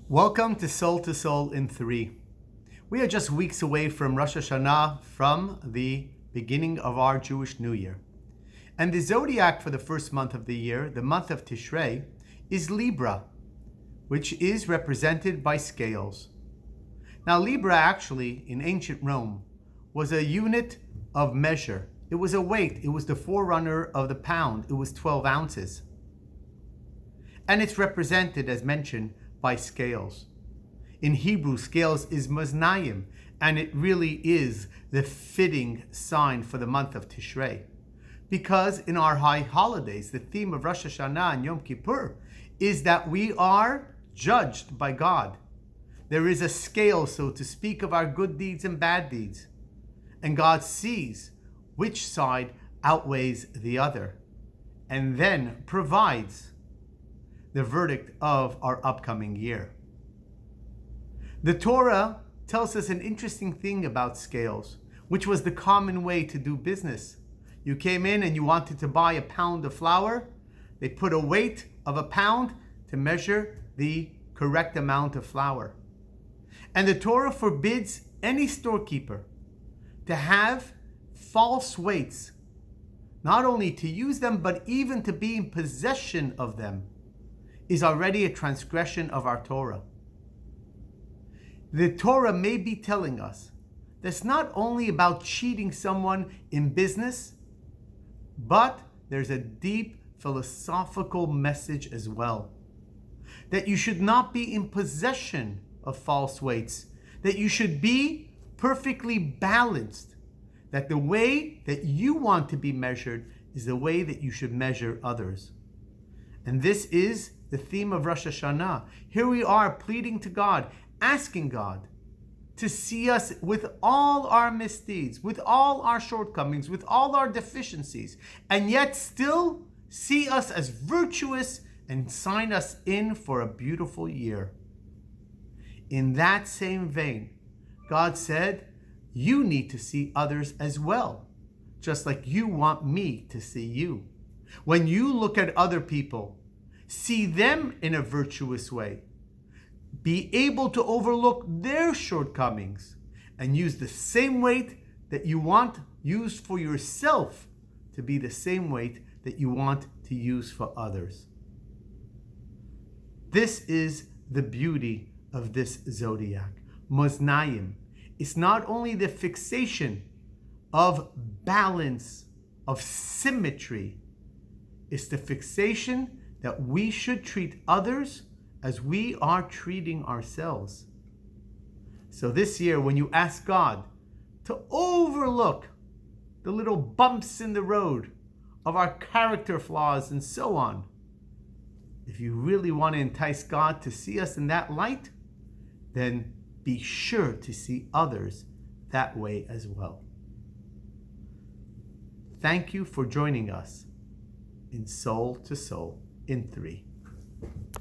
Welcome to Soul in 3. We are just weeks away from Rosh Hashanah, from the beginning of our Jewish New Year. And the zodiac for the first month of the year, the month of Tishrei, is Libra, which is represented by scales. Now Libra actually, in ancient Rome, was a unit of measure. It was a weight. It was the forerunner of the pound. It was 12 ounces. And it's represented, as mentioned, by scales. In Hebrew, scales is maznayim, and it really is the fitting sign for the month of Tishrei. Because in our high holidays, the theme of Rosh Hashanah and Yom Kippur is that we are judged by God. There is a scale, so to speak, of our good deeds and bad deeds. And God sees which side outweighs the other, and then provides the verdict of our upcoming year. The Torah tells us an interesting thing about scales, which was the common way to do business. You came in and you wanted to buy a pound of flour. They put a weight of a pound to measure the correct amount of flour. And the Torah forbids any storekeeper to have false weights, not only to use them, but even to be in possession of them is already a transgression of our Torah. The Torah may be telling us that it's not only about cheating someone in business, but there's a deep philosophical message as well. That you should not be in possession of false weights, that you should be perfectly balanced, that the way that you want to be measured is the way that you should measure others. And this is the theme of Rosh Hashanah. Here we are pleading to God, asking God to see us with all our misdeeds, with all our shortcomings, with all our deficiencies, and yet still see us as virtuous and sign us in for a beautiful year. In that same vein, God said, you need to see others as well, just like you want me to see you. When you look at other people, see them in a virtuous way. Be able to overlook their shortcomings and use the same weight that you want used for yourself to be the same weight that you want to use for others. This is the beauty of this zodiac. Maznayim. It's not only the fixation of balance, of symmetry. It's the fixation that we should treat others as we are treating ourselves. So this year, when you ask God to overlook the little bumps in the road of our character flaws and so on, if you really want to entice God to see us in that light, then be sure to see others that way as well. Thank you for joining us in Soul in 3.